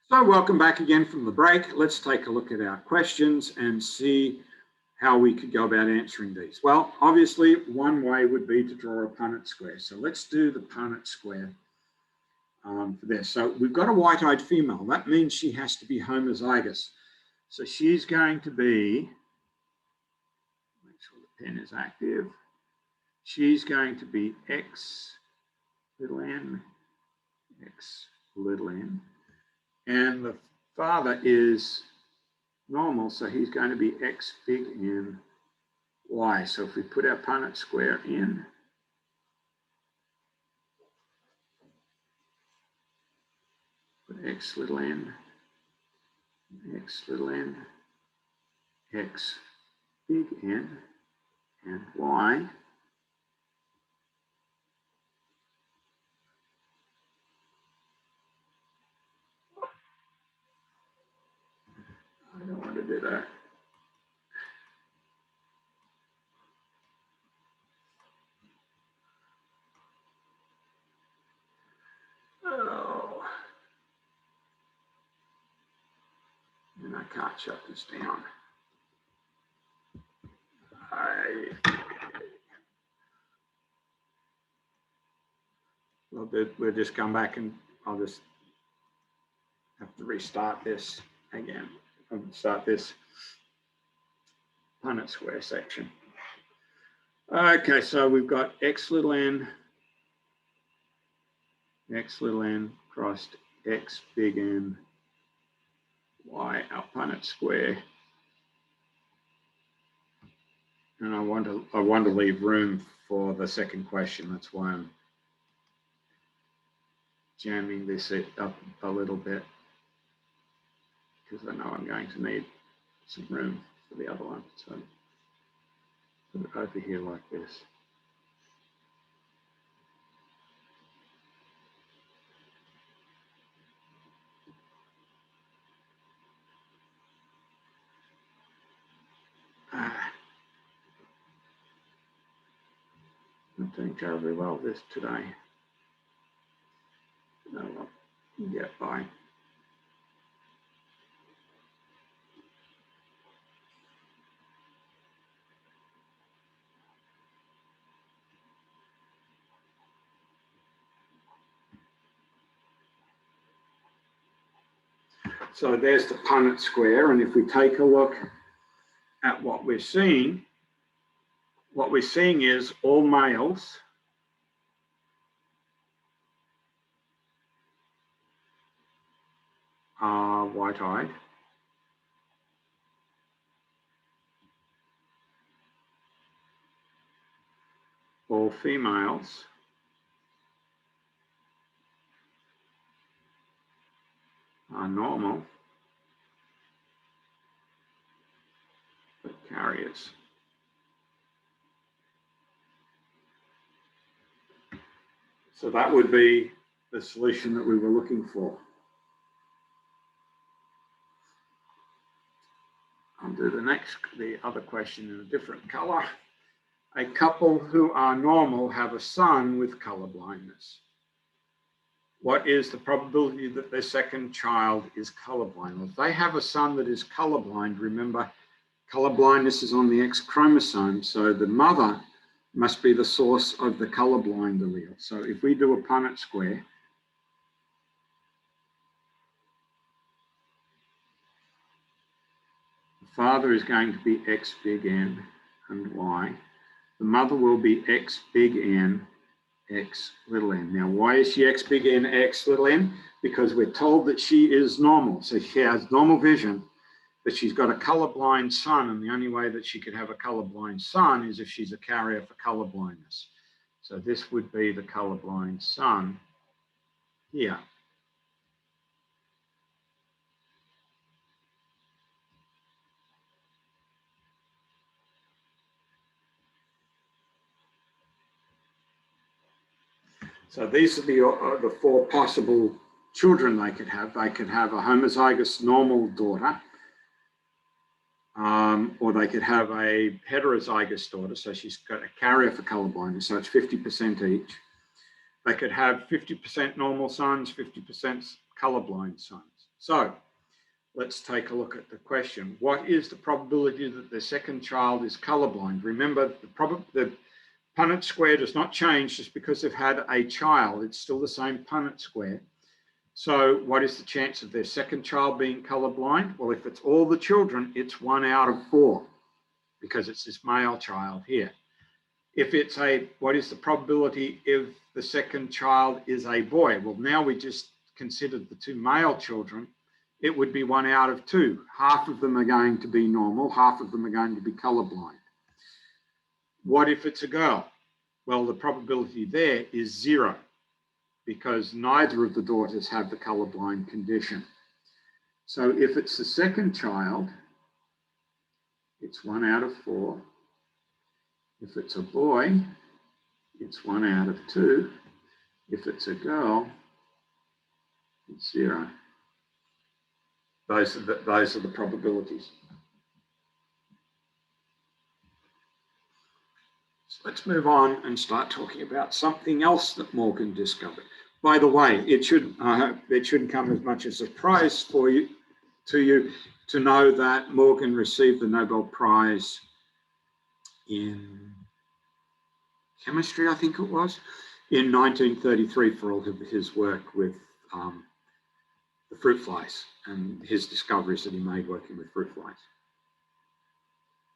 So welcome back again from the break. Let's take a look at our questions and see how we could go about answering these. Well, obviously, one way would be to draw a Punnett square. So let's do the Punnett square for this. So we've got a white-eyed female. That means she has to be homozygous. So she's going to be, make sure the pen is active, she's going to be X little n, X little n. And the father is normal, so he's going to be X big N Y. So if we put our Punnett square in, put X little n, X little n, X big N, and Y. I don't want to do that. Oh. And I can't shut this down. We'll just come back and I'll just have to restart this again. I'll start this Punnett square section. Okay, so we've got X little n crossed X big N Y, our Punnett square. And I want to leave room for the second question. That's why I'm jamming this up a little bit, because I know I'm going to need some room for the other one. So put it over here like this. I'm doing terribly well this today. No, I'll get by. So there's the Punnett square, and if we take a look at what we're seeing is all males are white-eyed. All females are normal, but carriers. So that would be the solution that we were looking for. I'll do the other question in a different color. A couple who are normal have a son with color blindness. What is the probability that their second child is colorblind? Well, if they have a son that is colorblind, remember, color blindness is on the X chromosome, so the mother must be the source of the colorblind allele. So if we do a Punnett square, the father is going to be X big N and Y. The mother will be X big N, X little n. Now, why is she X big N, X little n? Because we're told that she is normal. So she has normal vision, but she's got a colorblind son, and the only way that she could have a colorblind son is if she's a carrier for color blindness. So this would be the colorblind son here. So these are the four possible children they could have. They could have a homozygous normal daughter, or they could have a heterozygous daughter, so she's got a carrier for colorblindness, so it's 50% each. They could have 50% normal sons, 50% colorblind sons. So let's take a look at the question. What is the probability that the second child is colorblind? Remember, the Punnett square does not change just because they've had a child. It's still the same Punnett square. So what is the chance of their second child being colorblind? Well, if it's all the children, it's 1 out of 4 because it's this male child here. If it's what is the probability if the second child is a boy? Well, now we just considered the 2 male children. It would be 1 out of 2. Half of them are going to be normal, half of them are going to be colorblind. What if it's a girl? Well, the probability there is 0 because neither of the daughters have the colorblind condition. So if it's the second child, it's 1 out of 4. If it's a boy, it's 1 out of 2. If it's a girl, it's 0. Those are the probabilities. So let's move on and start talking about something else that Morgan discovered. By the way, it shouldn't come as much as a surprise to you to know that Morgan received the Nobel Prize in chemistry, I think it was, in 1933 for all of his work with the fruit flies and his discoveries that he made working with fruit flies.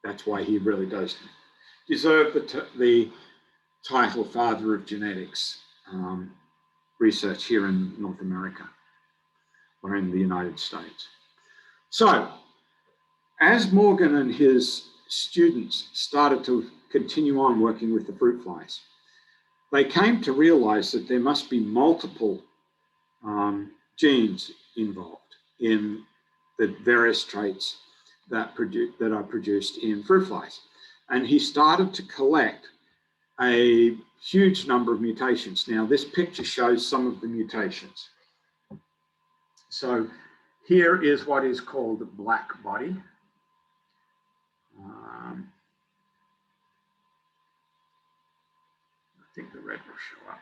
That's why he really does deserve the title Father of Genetics research here in North America or in the United States. So as Morgan and his students started to continue on working with the fruit flies, they came to realize that there must be multiple genes involved in the various traits that are produced in fruit flies. And he started to collect a huge number of mutations. Now, this picture shows some of the mutations. So here is what is called black body. I think the red will show up.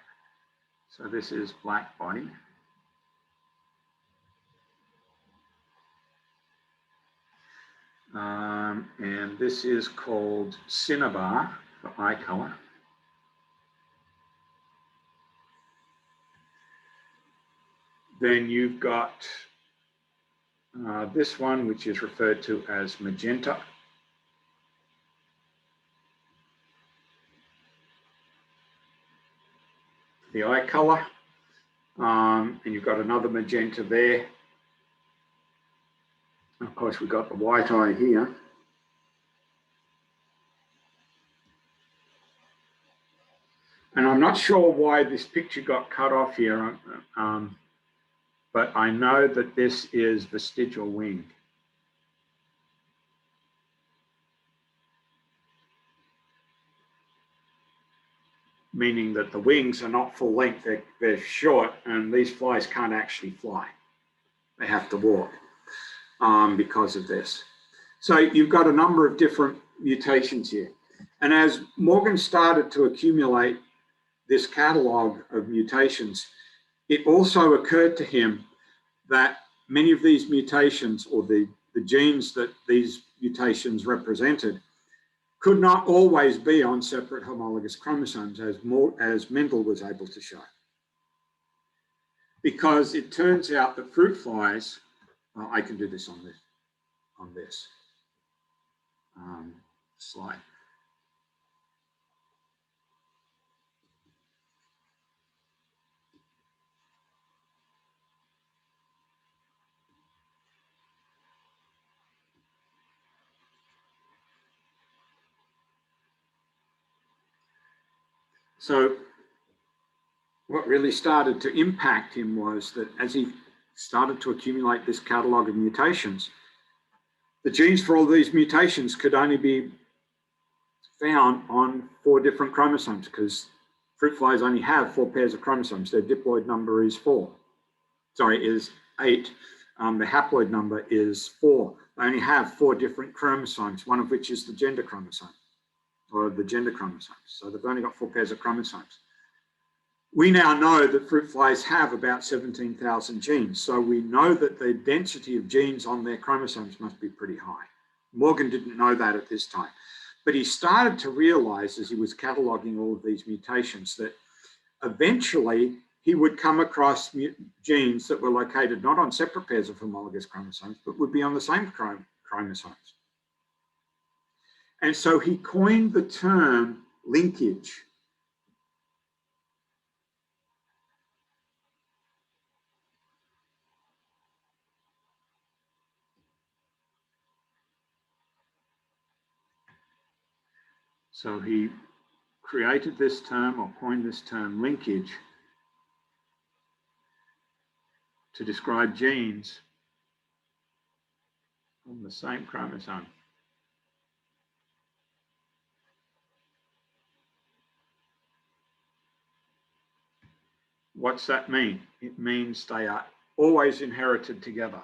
So this is black body. And this is called cinnabar for eye color. Then you've got this one, which is referred to as magenta. The eye color. And you've got another magenta there. Of course, we've got the white eye here. And I'm not sure why this picture got cut off here, but I know that this is vestigial wing. Meaning that the wings are not full length, they're short, and these flies can't actually fly. They have to walk because of this. So you've got a number of different mutations here. And as Morgan started to accumulate this catalog of mutations, it also occurred to him that many of these mutations, or the genes that these mutations represented, could not always be on separate homologous chromosomes, as Mendel was able to show. Because it turns out that fruit flies, I can do this on this slide. So what really started to impact him was that as he started to accumulate this catalog of mutations, the genes for all these mutations could only be found on 4 different chromosomes, because fruit flies only have 4 pairs of chromosomes. Their diploid number is 8. The haploid number is 4. They only have 4 different chromosomes, one of which is the gender chromosome, or the gender chromosomes. So they've only got 4 pairs of chromosomes. We now know that fruit flies have about 17,000 genes. So we know that the density of genes on their chromosomes must be pretty high. Morgan didn't know that at this time. But he started to realize as he was cataloging all of these mutations that eventually he would come across genes that were located not on separate pairs of homologous chromosomes, but would be on the same chromosomes. And so he coined the term linkage. So he created this term or coined this term linkage to describe genes on the same chromosome. What's that mean? It means they are always inherited together.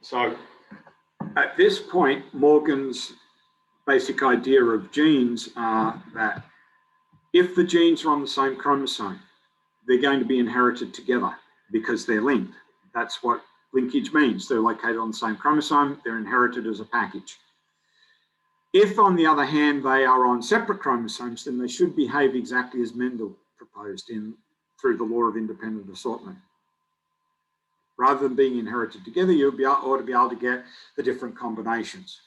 So at this point, Morgan's basic idea of genes are that if the genes are on the same chromosome, they're going to be inherited together because they're linked. That's what linkage means. They're located on the same chromosome, they're inherited as a package. If, on the other hand, they are on separate chromosomes, then they should behave exactly as Mendel proposed through the law of independent assortment. Rather than being inherited together, you ought to be able to get the different combinations.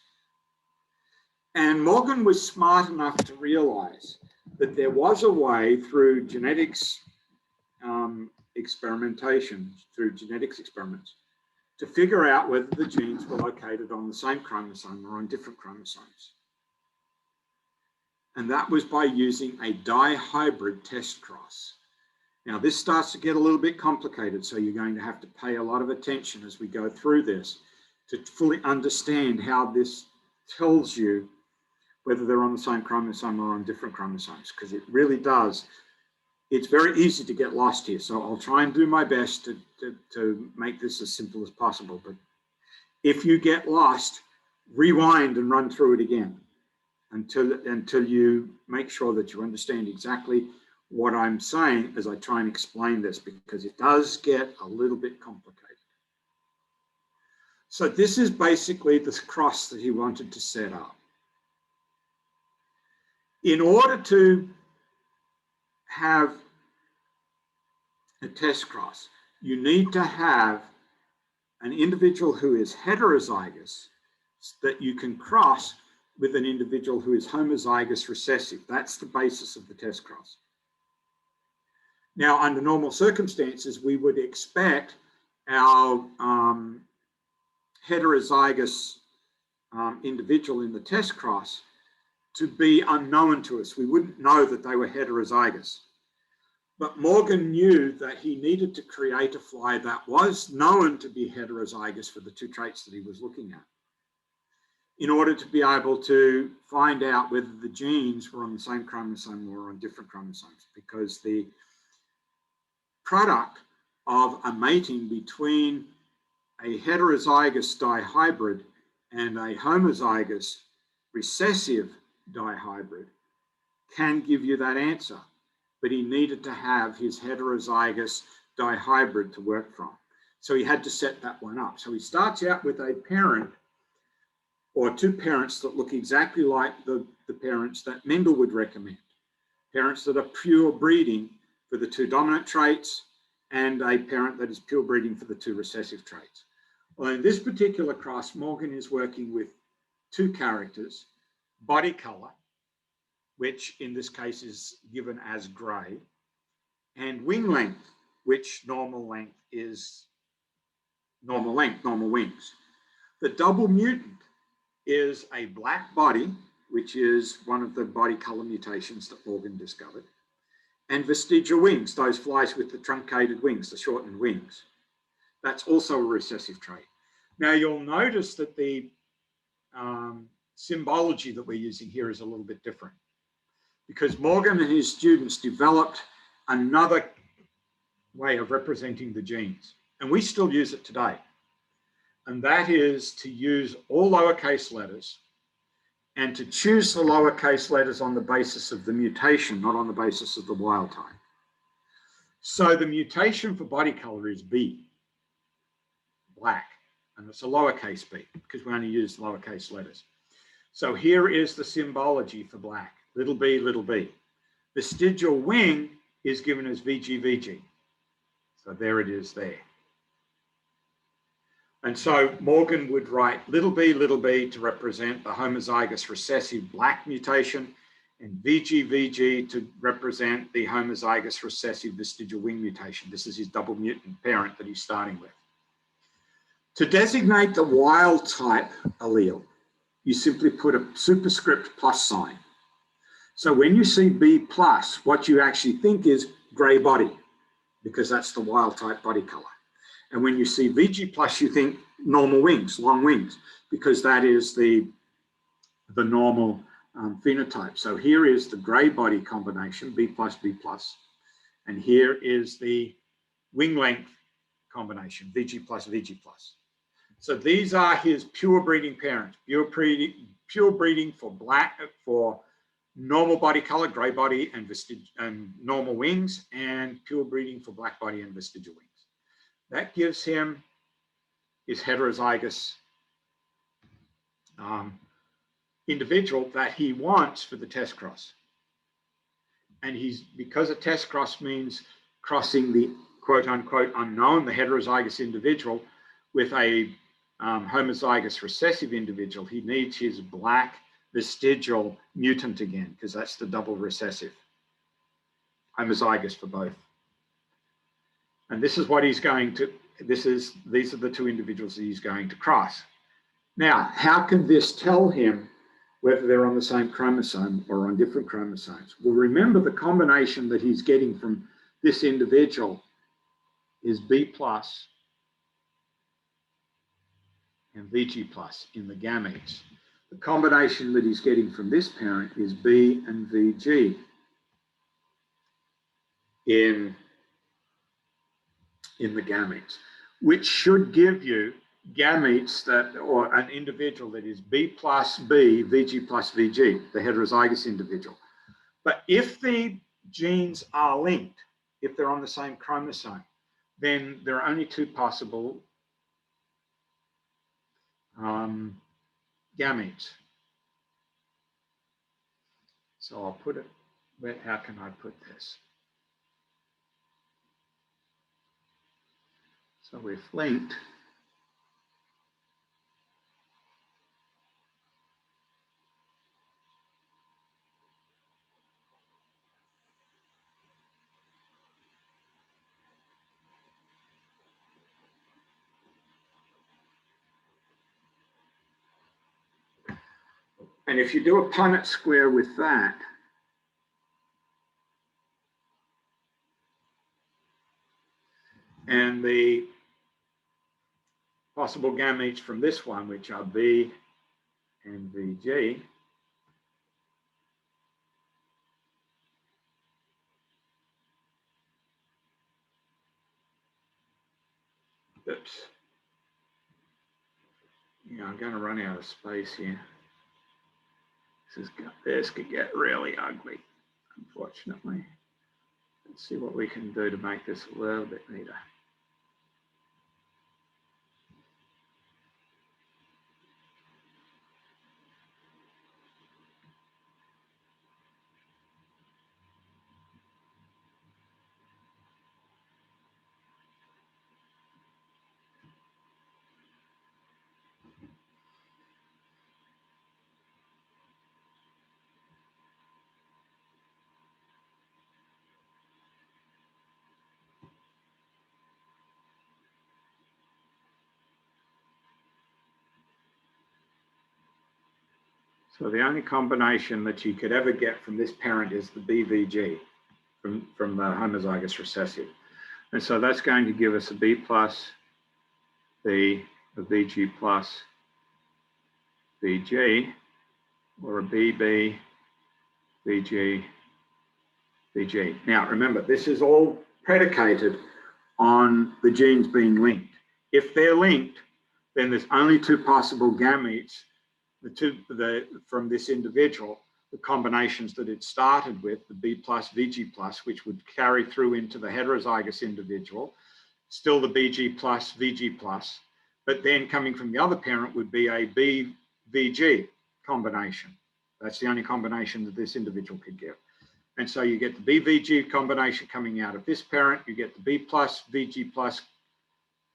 And Morgan was smart enough to realize that there was a way through genetics experimentation, through genetics experiments, to figure out whether the genes were located on the same chromosome or on different chromosomes. And that was by using a dihybrid test cross. Now, this starts to get a little bit complicated, so you're going to have to pay a lot of attention as we go through this to fully understand how this tells you whether they're on the same chromosome or on different chromosomes, because it really does. It's very easy to get lost here, so I'll try and do my best to make this as simple as possible. But if you get lost, rewind and run through it again until you make sure that you understand exactly what I'm saying as I try and explain this, because it does get a little bit complicated. So this is basically the cross that he wanted to set up. In order to have a test cross, you need to have an individual who is heterozygous that you can cross with an individual who is homozygous recessive. That's the basis of the test cross. Now, under normal circumstances, we would expect our heterozygous individual in the test cross to be unknown to us. We wouldn't know that they were heterozygous. But Morgan knew that he needed to create a fly that was known to be heterozygous for the two traits that he was looking at, in order to be able to find out whether the genes were on the same chromosome or on different chromosomes, because the product of a mating between a heterozygous dihybrid and a homozygous recessive dihybrid can give you that answer. But he needed to have his heterozygous dihybrid to work from. So he had to set that one up. So he starts out with a parent or two parents that look exactly like the parents that Mendel would recommend. Parents that are pure breeding for the two dominant traits and a parent that is pure breeding for the two recessive traits. Well, in this particular cross, Morgan is working with two characters, body color, which in this case is given as gray, and wing length, which normal length is normal length, normal wings. The double mutant is a black body, which is one of the body color mutations that Morgan discovered, and vestigial wings, those flies with the truncated wings, the shortened wings. That's also a recessive trait. Now you'll notice that the symbology that we're using here is a little bit different, because Morgan and his students developed another way of representing the genes, and we still use it today. And that is to use all lowercase letters and to choose the lowercase letters on the basis of the mutation, not on the basis of the wild type. So the mutation for body color is B, black, and it's a lowercase b because we only use lowercase letters. So here is the symbology for black, little b, little b. Vestigial wing is given as VG. So there it is there. And so Morgan would write little b to represent the homozygous recessive black mutation, and VG to represent the homozygous recessive vestigial wing mutation. This is his double mutant parent that he's starting with. To designate the wild type allele, you simply put a superscript plus sign. So when you see B plus, what you actually think is gray body, because that's the wild type body color. And when you see VG plus, you think normal wings, long wings, because that is the normal phenotype. So here is the gray body combination, B plus, and here is the wing length combination, VG plus. So these are his pure breeding parents, pure breeding for black, for normal body color, gray body and normal wings, and pure breeding for black body and vestigial wings. That gives him his heterozygous individual that he wants for the test cross. And because a test cross means crossing the quote unquote unknown, the heterozygous individual, with a homozygous recessive individual, he needs his black vestigial mutant again, because that's the double recessive, homozygous for both. And this is what he's going to, these are the two individuals that he's going to cross. Now, how can this tell him whether they're on the same chromosome or on different chromosomes? Well, remember the combination that he's getting from this individual is B plus and VG plus in the gametes. The combination that he's getting from this parent is B and VG in the gametes, which should give you gametes that, or an individual that is B plus B, VG plus VG, the heterozygous individual. But if the genes are linked, if they're on the same chromosome, then there are only two possible gametes. So I'll put it, how can I put this? So we've linked and if you do a Punnett square with that, and the possible gametes from this one, which are B and VG, oops, yeah, I'm going to run out of space here. This could get really ugly, unfortunately. Let's see what we can do to make this a little bit neater. So the only combination that you could ever get from this parent is the BVG from the homozygous recessive. And so that's going to give us a B plus B, a VG plus VG. or a BB, VG, VG. Now, remember, this is all predicated on the genes being linked. If they're linked, then there's only two possible gametes from this individual, the combinations that it started with, the B plus, VG plus, which would carry through into the heterozygous individual, still the BG plus, VG plus, but then coming from the other parent would be a BVG combination. That's the only combination that this individual could give. And so you get the BVG combination coming out of this parent, you get the B plus, VG plus,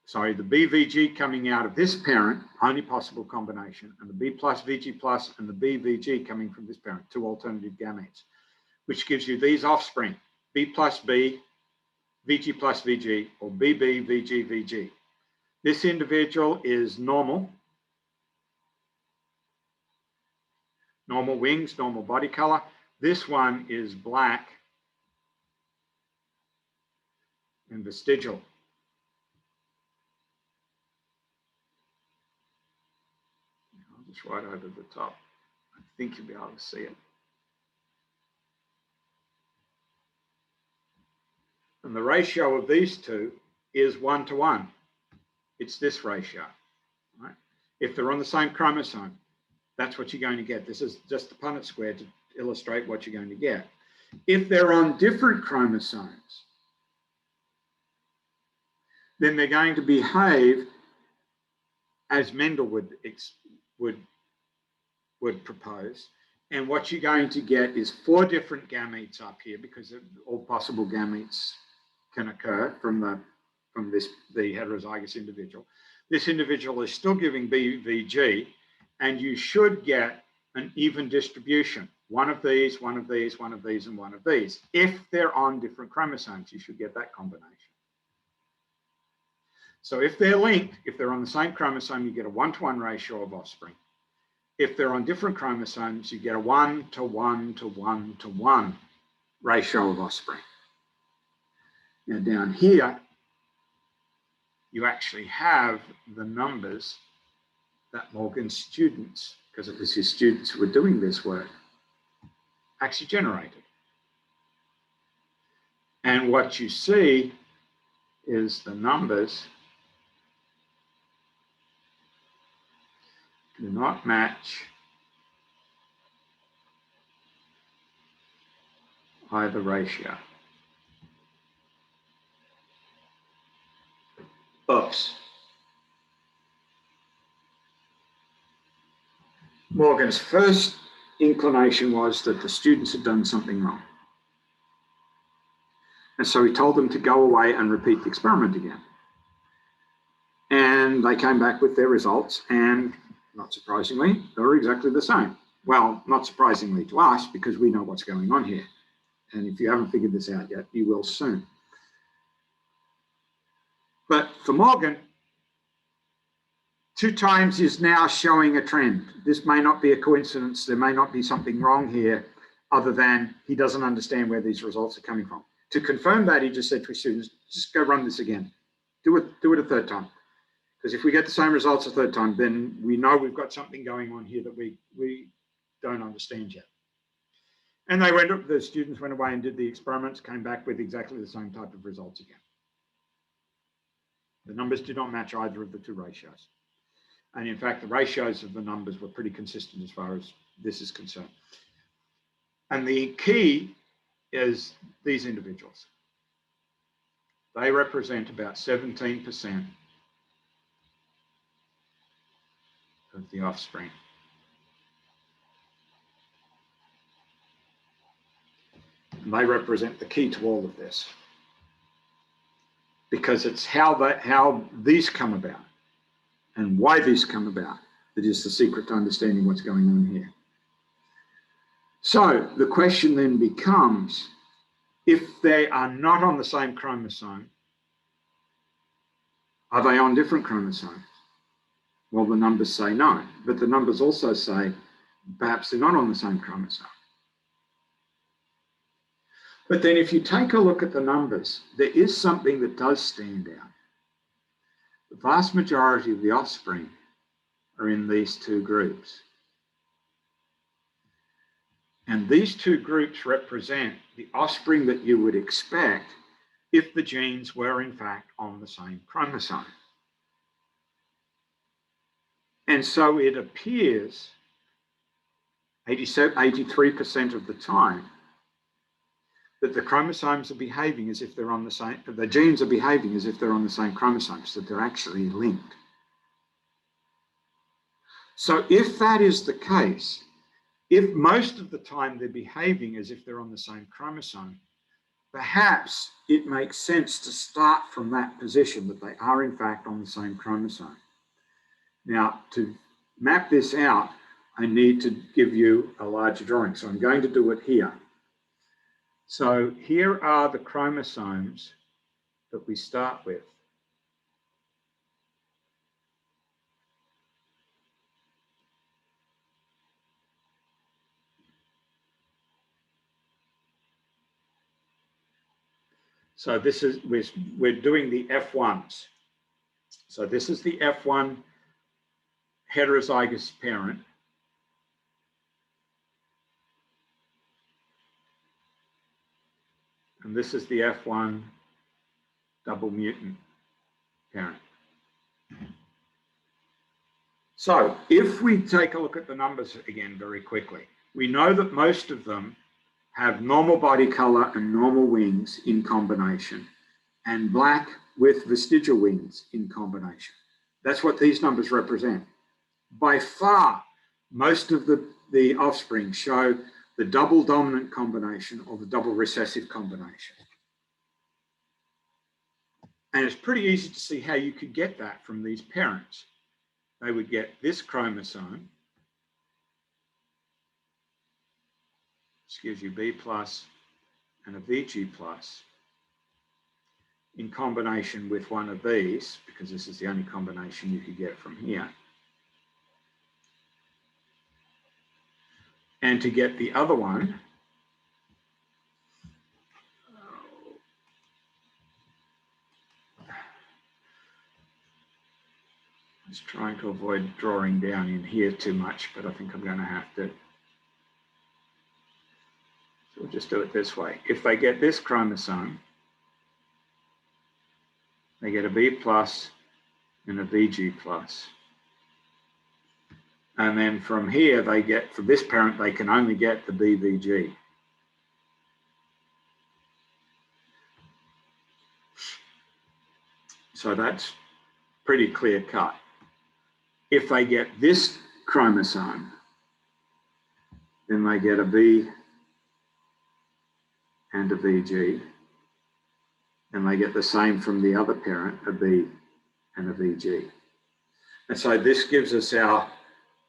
sorry, the BVG coming out of this parent, only possible combination, and the B plus, VG plus, and the BVG coming from this parent, two alternative gametes, which gives you these offspring, B plus B, VG plus VG, or BB, VG, VG. This individual is normal. Normal wings, normal body color. This one is black and vestigial. I'll just write over the top. I think you'll be able to see it. And the ratio of these two is 1 to 1. It's this ratio, right? If they're on the same chromosome, that's what you're going to get. This is just the Punnett square to illustrate what you're going to get. If they're on different chromosomes, then they're going to behave as Mendel would propose. And what you're going to get is 4 different gametes up here, because all possible gametes can occur from the heterozygous individual. This individual is still giving BVG, and you should get an even distribution. One of these, one of these, one of these, and one of these. If they're on different chromosomes, you should get that combination. So if they're linked, if they're on the same chromosome, you get a 1-to-1 ratio of offspring. If they're on different chromosomes, you get a 1 to 1 to 1 to 1 ratio of offspring. Now down here, you actually have the numbers that Morgan's students, because it was his students who were doing this work, actually generated. And what you see is the numbers do not match either ratio. Oops. Morgan's first inclination was that the students had done something wrong. And so he told them to go away and repeat the experiment again. And they came back with their results, and not surprisingly, they were exactly the same. Well, not surprisingly to us, because we know what's going on here. And if you haven't figured this out yet, you will soon. But for Morgan, 2 times is now showing a trend. This may not be a coincidence. There may not be something wrong here, other than he doesn't understand where these results are coming from. To confirm that, he just said to his students, just go run this again. Do it a 3rd time. Because if we get the same results a 3rd time, then we know we've got something going on here that we don't understand yet. And the students went away and did the experiments, came back with exactly the same type of results again. The numbers did not match either of the 2 ratios. And in fact, the ratios of the numbers were pretty consistent as far as this is concerned. And the key is these individuals. They represent about 17% of the offspring. And they represent the key to all of this, because it's how these come about and why these come about that is the secret to understanding what's going on here. So the question then becomes, if they are not on the same chromosome, are they on different chromosomes? Well, the numbers say no, but the numbers also say perhaps they're not on the same chromosome. But then if you take a look at the numbers, there is something that does stand out. The vast majority of the offspring are in these 2 groups. And these two groups represent the offspring that you would expect if the genes were in fact on the same chromosome. And so it appears 83% of the time that the chromosomes are behaving as if they're on the same, the genes are behaving as if they're on the same chromosomes, that they're actually linked. So if that is the case, if most of the time they're behaving as if they're on the same chromosome, perhaps it makes sense to start from that position that they are in fact on the same chromosome. Now, to map this out, I need to give you a larger drawing. So I'm going to do it here. So here are the chromosomes that we start with. So this is, we're doing the F1s. So this is the F1 heterozygous parent. And this is the F1 double mutant parent. So if we take a look at the numbers again very quickly, we know that most of them have normal body color and normal wings in combination, and black with vestigial wings in combination. That's what these numbers represent. By far, most of the offspring show the double dominant combination or the double recessive combination. And it's pretty easy to see how you could get that from these parents. They would get this chromosome, which gives you B plus and a VG plus, in combination with one of these, because this is the only combination you could get from here. And to get the other one, I was trying to avoid drawing down in here too much, but I think I'm going to have to. So we'll just do it this way. If they get this chromosome, they get a B plus and a VG plus. And then from here, they get, for this parent, they can only get the BVG. So that's pretty clear cut. If they get this chromosome, then they get a B and a VG, and they get the same from the other parent, a B and a VG. And so this gives us our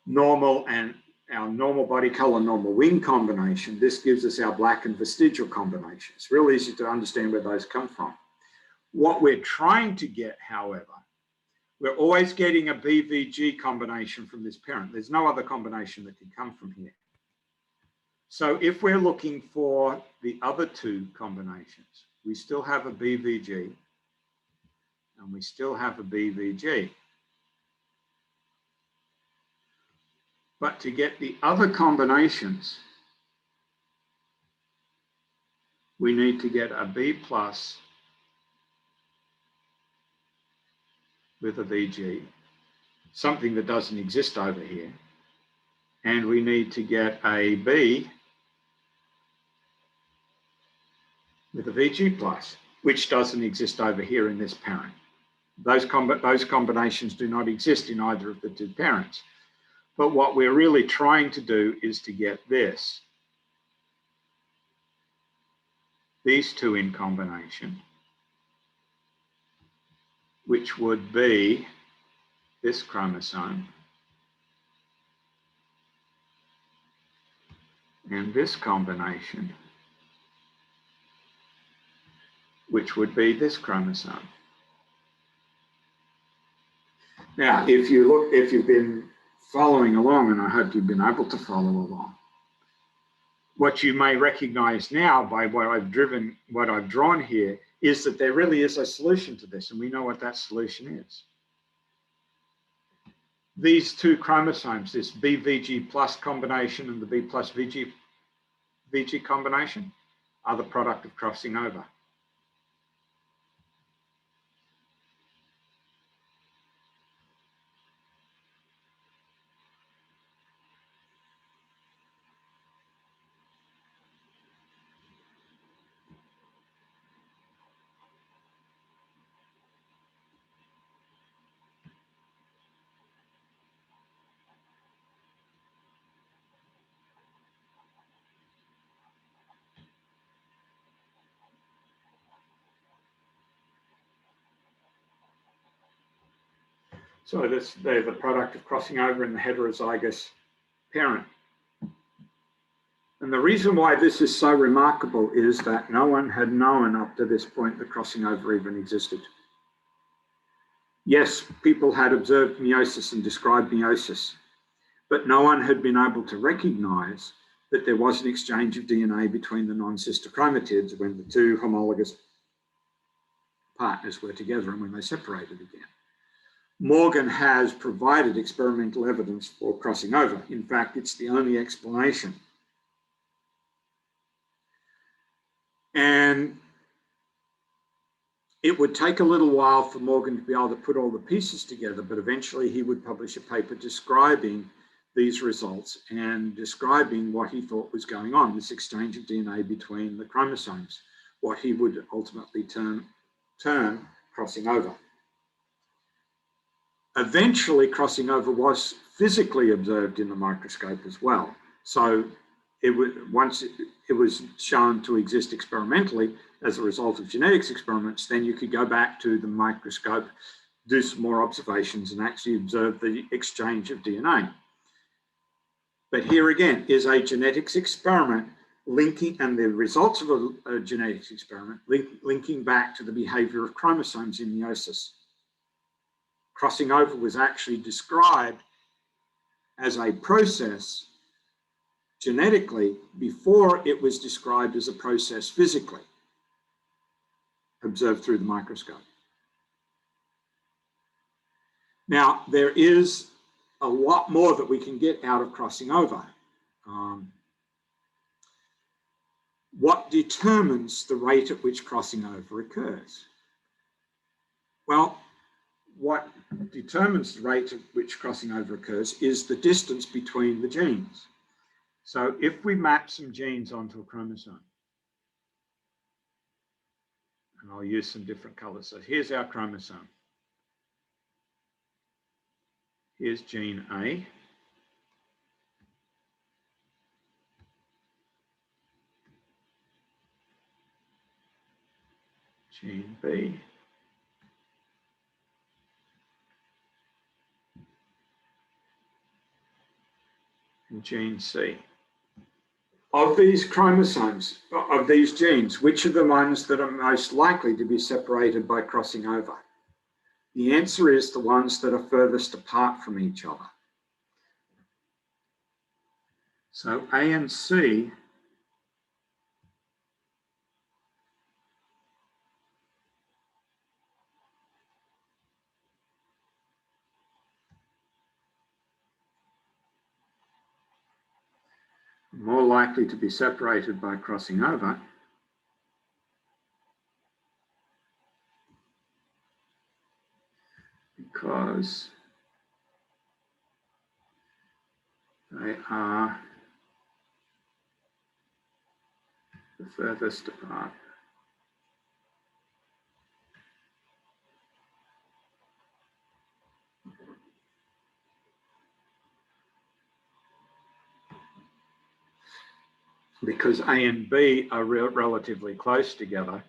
normal and our normal body color, normal wing combination. This gives us our black and vestigial combination. It's real easy to understand where those come from. What we're trying to get, however, we're always getting a BVG combination from this parent. There's no other combination that can come from here. So if we're looking for the other two combinations, we still have a BVG and we still have a BVG. But to get the other combinations, we need to get a B plus with a VG, something that doesn't exist over here. And we need to get a B with a VG plus, which doesn't exist over here in this parent. Those combinations do not exist in either of the two parents. But what we're really trying to do is to get this, these two in combination, which would be this chromosome and this combination, which would be this chromosome. Now, if you've been following along, and I hope you've been able to follow along, what you may recognize now by what I've drawn here is that there really is a solution to this, and we know what that solution is. These two chromosomes, this BVG plus combination and the B plus VG VG combination are the product of crossing over. So they're the product of crossing over in the heterozygous parent. And the reason why this is so remarkable is that no one had known up to this point that crossing over even existed. Yes, people had observed meiosis and described meiosis, but no one had been able to recognize that there was an exchange of DNA between the non-sister chromatids when the two homologous partners were together and when they separated again. Morgan has provided experimental evidence for crossing over. In fact, it's the only explanation. And it would take a little while for Morgan to be able to put all the pieces together, but eventually he would publish a paper describing these results and describing what he thought was going on, this exchange of DNA between the chromosomes, what he would ultimately term crossing over. Eventually, crossing over was physically observed in the microscope as well. So once it was shown to exist experimentally as a result of genetics experiments, then you could go back to the microscope, do some more observations and actually observe the exchange of DNA. But here again is a genetics experiment linking, and the results of a genetics experiment linking back to the behavior of chromosomes in meiosis. Crossing over was actually described as a process genetically before it was described as a process physically, observed through the microscope. Now, there is a lot more that we can get out of crossing over. What determines the rate at which crossing over occurs? Well, what determines the rate at which crossing over occurs is the distance between the genes. So if we map some genes onto a chromosome, and I'll use some different colors. So here's our chromosome. Here's gene A. Gene B. And gene C. Of these chromosomes, of these genes, which are the ones that are most likely to be separated by crossing over? The answer is the ones that are furthest apart from each other. So A and C are more likely to be separated by crossing over because they are the furthest apart. Because A and B are relatively close together,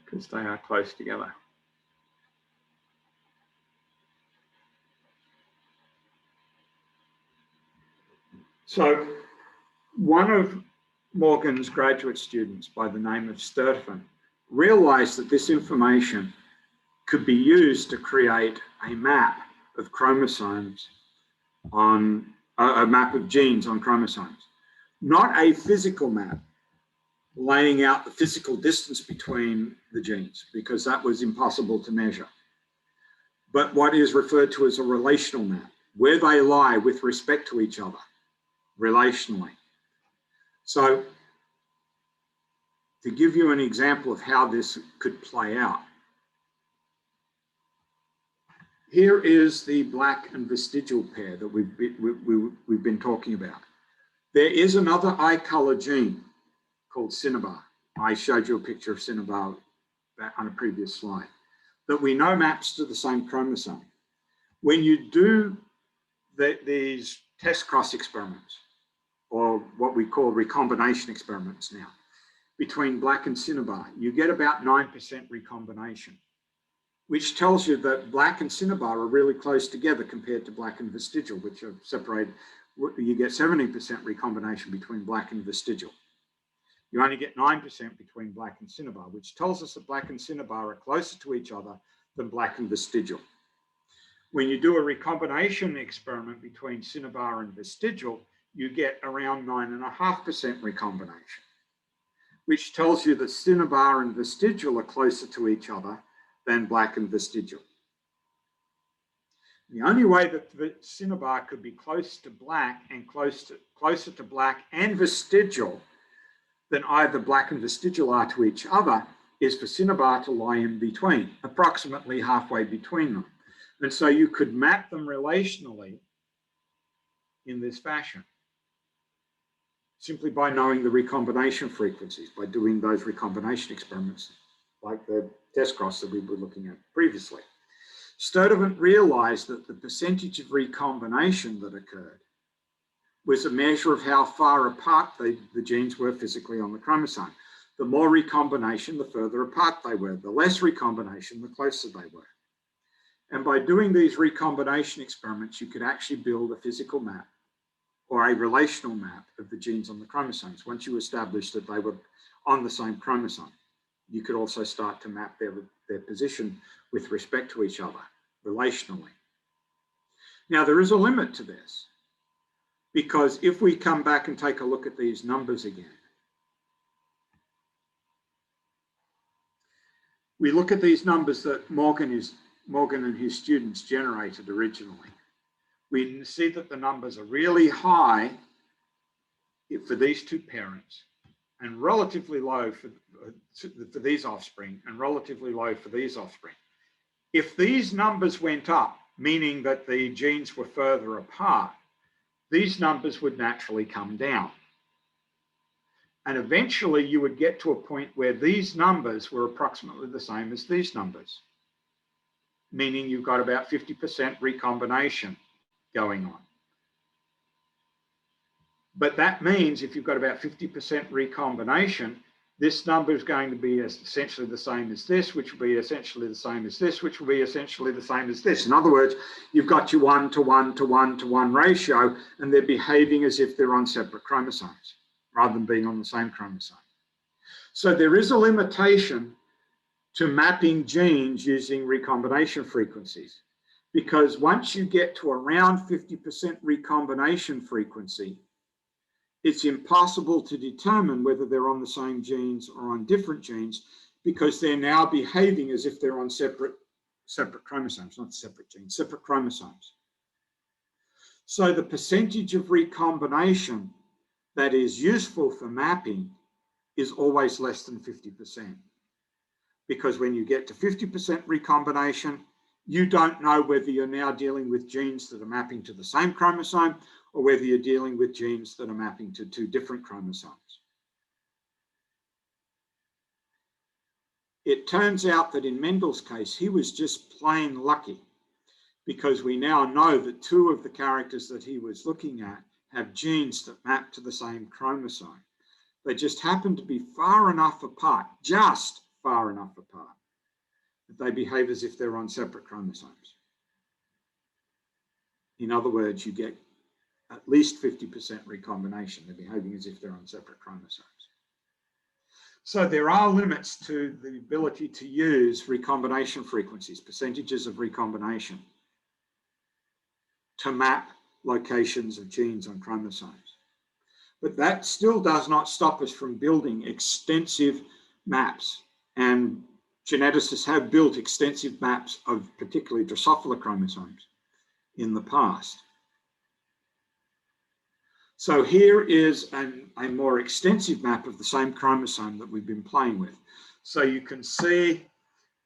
because they are close together. So one of Morgan's graduate students by the name of Sturtevant realized that this information could be used to create a map of chromosomes on a map of genes on chromosomes. not a physical map laying out the physical distance between the genes, because that was impossible to measure, but what is referred to as a relational map, where they lie with respect to each other relationally. So to give you an example of how this could play out, here is the black and vestigial pair that we've been talking about. There is another eye color gene called cinnabar. I showed you a picture of cinnabar on a previous slide that we know maps to the same chromosome. When you do these test cross experiments, or what we call recombination experiments now, between black and cinnabar, you get about 9% recombination, which tells you that black and cinnabar are really close together compared to black and vestigial, which are separated. You get 17% recombination between black and vestigial. You only get 9% between black and cinnabar, which tells us that black and cinnabar are closer to each other than black and vestigial. When you do a recombination experiment between cinnabar and vestigial, you get around 9.5% recombination, which tells you that cinnabar and vestigial are closer to each other than black and vestigial. The only way that the cinnabar could be close to black and closer to black and vestigial than either black and vestigial are to each other is for cinnabar to lie in between, approximately halfway between them. And so you could map them relationally in this fashion, simply by knowing the recombination frequencies, by doing those recombination experiments, like the test cross that we were looking at previously. Sturtevant realized that the percentage of recombination that occurred was a measure of how far apart the genes were physically on the chromosome. The more recombination, the further apart they were. The less recombination, the closer they were. And by doing these recombination experiments, you could actually build a physical map or a relational map of the genes on the chromosomes. Once you established that they were on the same chromosome, you could also start to map their position with respect to each other relationally. Now, there is a limit to this, because if we come back and take a look at these numbers again, we look at these numbers that Morgan and his students generated originally. We see that the numbers are really high for these two parents and relatively low for these offspring and relatively low for these offspring. If these numbers went up, meaning that the genes were further apart, these numbers would naturally come down. And eventually you would get to a point where these numbers were approximately the same as these numbers, meaning you've got about 50% recombination going on. But that means if you've got about 50% recombination, this number is going to be essentially the same as this, which will be essentially the same as this, which will be essentially the same as this. In other words, you've got your 1 to 1 to 1 to 1 ratio, and they're behaving as if they're on separate chromosomes rather than being on the same chromosome. So there is a limitation to mapping genes using recombination frequencies, because once you get to around 50% recombination frequency, it's impossible to determine whether they're on the same genes or on different genes, because they're now behaving as if they're on separate chromosomes, not separate genes, separate chromosomes. So the percentage of recombination that is useful for mapping is always less than 50%. Because when you get to 50% recombination, you don't know whether you're now dealing with genes that are mapping to the same chromosome or whether you're dealing with genes that are mapping to two different chromosomes. It turns out that in Mendel's case, he was just plain lucky, because we now know that two of the characters that he was looking at have genes that map to the same chromosome. They just happen to be far enough apart, just far enough apart, that they behave as if they're on separate chromosomes. In other words, you get at least 50% recombination. They're behaving as if they're on separate chromosomes. So there are limits to the ability to use recombination frequencies, percentages of recombination, to map locations of genes on chromosomes. But that still does not stop us from building extensive maps. And geneticists have built extensive maps of particularly Drosophila chromosomes in the past. So here is a more extensive map of the same chromosome that we've been playing with. So you can see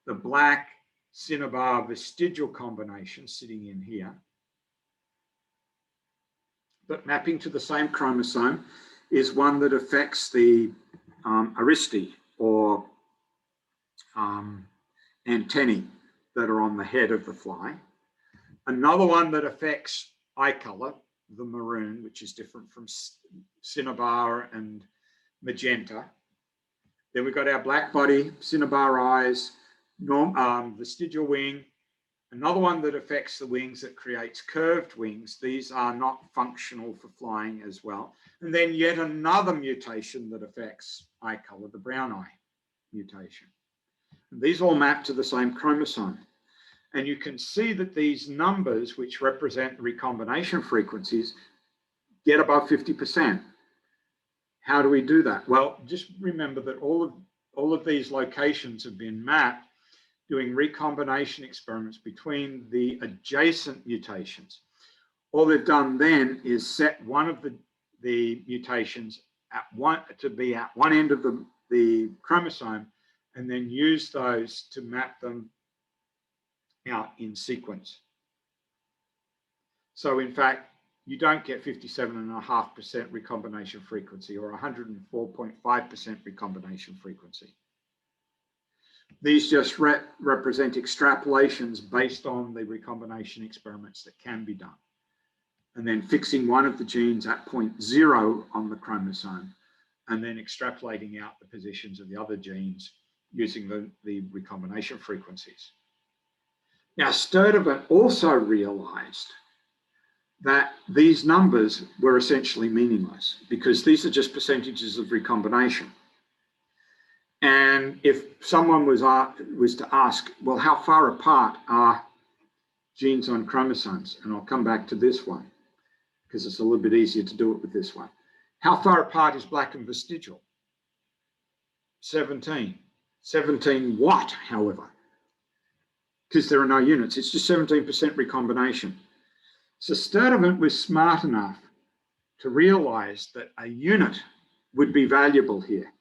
the black cinnabar vestigial combination sitting in here. But mapping to the same chromosome is one that affects the aristae or antennae that are on the head of the fly. Another one that affects eye color, the maroon, which is different from cinnabar and magenta. Then we've got our black body, cinnabar eyes, vestigial wing. Another one that affects the wings that creates curved wings. These are not functional for flying as well. And then yet another mutation that affects eye color, the brown eye mutation. And these all map to the same chromosome. And you can see that these numbers, which represent recombination frequencies, get above 50%. How do we do that? Well, just remember that all of these locations have been mapped doing recombination experiments between the adjacent mutations. All they've done then is set one of the mutations to be at one end of the chromosome, and then use those to map them out in sequence. So in fact, you don't get 57.5% recombination frequency or 104.5% recombination frequency. These just represent extrapolations based on the recombination experiments that can be done. And then fixing one of the genes at point 0 on the chromosome, and then extrapolating out the positions of the other genes using the recombination frequencies. Now, Sturtevant also realized that these numbers were essentially meaningless because these are just percentages of recombination. And if someone was to ask, well, how far apart are genes on chromosomes? And I'll come back to this one because it's a little bit easier to do it with this one. How far apart is black and vestigial? 17. 17 what, however? Because there are no units. It's just 17% recombination. So Sturtevant was smart enough to realize that a unit would be valuable here.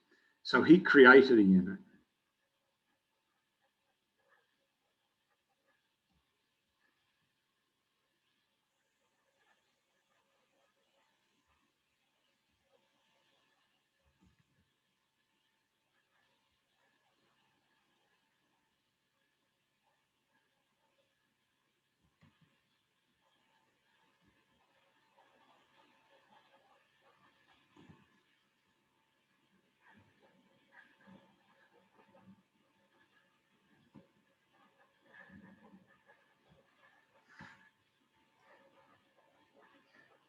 So he created a unit.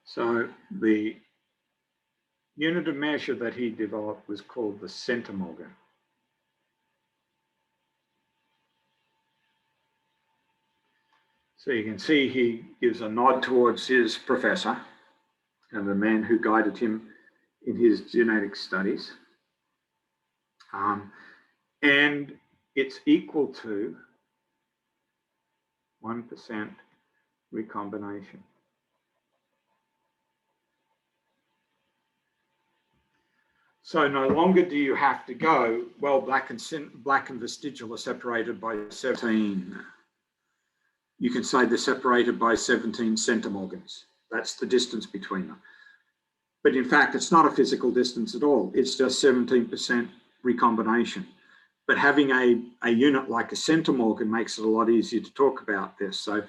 So the unit of measure that he developed was called the centimorgan. So you can see he gives a nod towards his professor and the man who guided him in his genetic studies. And it's equal to 1% recombination. So no longer do you have to go, well, black and vestigial are separated by 17. You can say they're separated by 17 centimorgans. That's the distance between them. But in fact, it's not a physical distance at all. It's just 17% recombination. But having a unit like a centimorgan makes it a lot easier to talk about this. So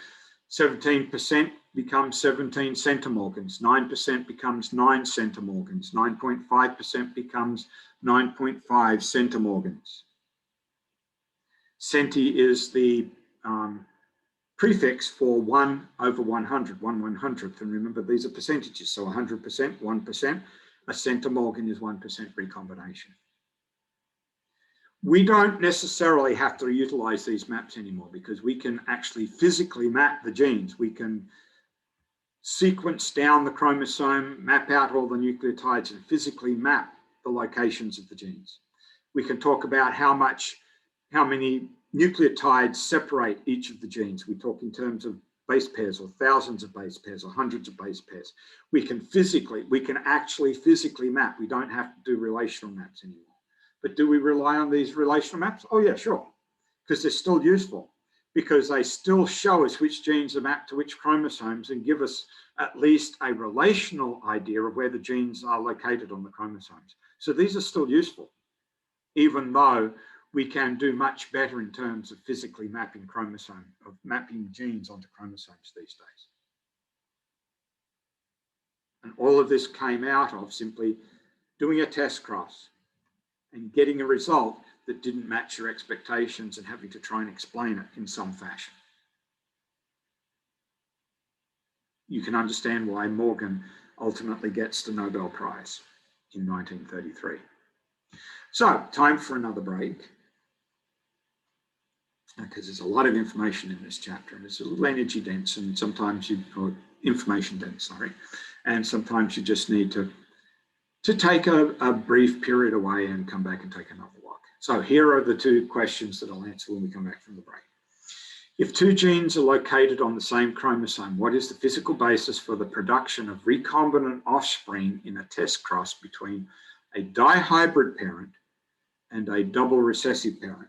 17% becomes 17 centimorgans, 9% becomes 9 centimorgans, 9.5% becomes 9.5 centimorgans. Centi is the prefix for 1 over 100, 1/100th. And remember, these are percentages. So 100%, 1%, a centimorgan is 1% recombination. We don't necessarily have to utilize these maps anymore because we can actually physically map the genes. We can sequence down the chromosome, map out all the nucleotides, and physically map the locations of the genes. We can talk about how many nucleotides separate each of the genes. We talk in terms of base pairs, or thousands of base pairs, or hundreds of base pairs. We can actually physically map. We don't have to do relational maps anymore. But do we rely on these relational maps? Oh yeah, sure, because they're still useful, because they still show us which genes are mapped to which chromosomes and give us at least a relational idea of where the genes are located on the chromosomes. So these are still useful, even though we can do much better in terms of physically mapping mapping genes onto chromosomes these days. And all of this came out of simply doing a test cross and getting a result that didn't match your expectations and having to try and explain it in some fashion. You can understand why Morgan ultimately gets the Nobel Prize in 1933. So, time for another break, because there's a lot of information in this chapter, and it's a little energy dense, and sometimes or information dense, sorry, and sometimes you just need to take a brief period away and come back and take another look. So here are the two questions that I'll answer when we come back from the break. If two genes are located on the same chromosome, what is the physical basis for the production of recombinant offspring in a test cross between a dihybrid parent and a double recessive parent?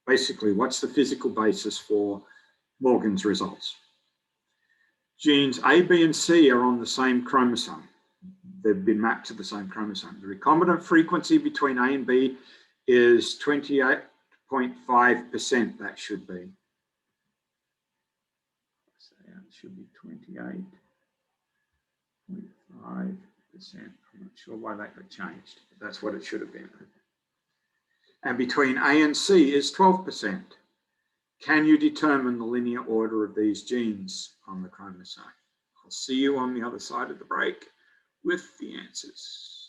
Basically, what's the physical basis for Morgan's results? Genes A, B, and C are on the same chromosome. They've been mapped to the same chromosome. The recombinant frequency between A and B is 28.5%, that should be. So it should be 28.5%. I'm not sure why that got changed, but that's what it should have been. And between A and C is 12%. Can you determine the linear order of these genes on the chromosome? I'll see you on the other side of the break with the answers.